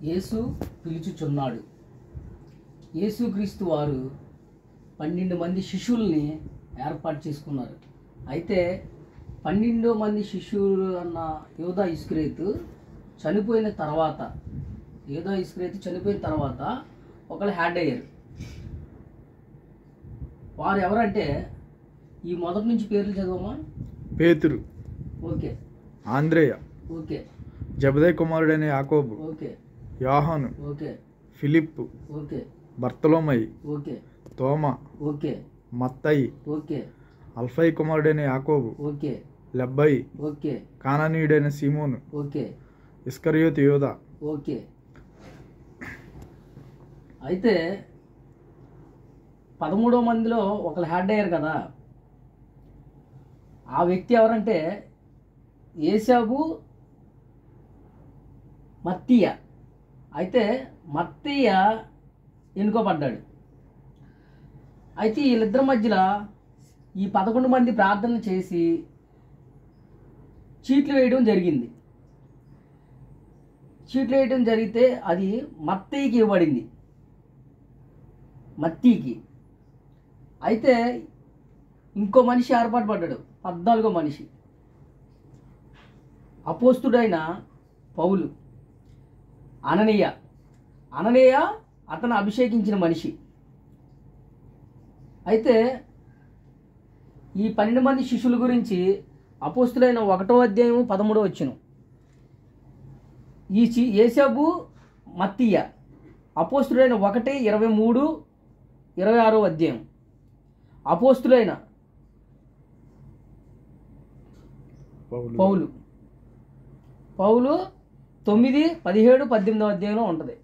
యేసు పిలుచుచున్నాడు. యేసుక్రీస్తు వారు 12 మంది శిష్యుల్ని ఏర్పాటు చేసుకున్నారు. అయితే 12 మంది శిష్యులు అన్న యూదా ఇస్కరియోతు చనిపోయిన తర్వాత ఒకళ్ళు హ్యాడ్ అయ్యారు. వారు ఎవరంటే ఈ మొదటి నుంచి పేర్లు చదవమా. పేతురు, ఓకే. ఆంద్రేయ, ఓకే. జబదయి కుమారుడైన యాకోబు, ఓకే. యోహాను, ఓకే. ఫిలిప్పు, ఓకే. బర్తలోమయి, ఓకే. తోమా, ఓకే. మత్తయి, ఓకే. అల్ఫై కుమారుడైన యాకోబు, ఓకే. లెబ్బయి, ఓకే. కానానీయుడైన సీమోను, ఓకే. ఇస్కరియోతు యూదా. ఓకే. అయితే 13 మందిలో ఒకరు హ్యాడ్ అయ్యారు కదా. ఆ వ్యక్తి ఎవరంటే ఏసావు, మత్తీయ. అయితే మత్తీయ ఎన్నుకోబడ్డాడు. అయితే వీళ్ళిద్దరి మధ్యలో ఈ 11 మంది ప్రార్థన చేసి చీట్లు వేయడం జరిగింది. చీట్లు వేయడం జరిగితే అది మత్తీకి ఇవ్వబడింది, మత్తీకి. అయితే ఇంకో మనిషి ఏర్పాటు పడ్డాడు, 14వ మనిషి, అపోస్తుడైన పౌలు. అననీయ అతను అభిషేకించిన మనిషి. అయితే ఈ 12 మంది శిష్యుల గురించి అపోస్తులైన 1వ అధ్యాయం 13వ వచనం. ఈ యేసబు, మత్తీయ అపోస్తులైన 1:23-26వ అధ్యాయం. అపోస్తులైన పౌలు 9:17-18వ అధ్యాయంలో ఉంటుంది.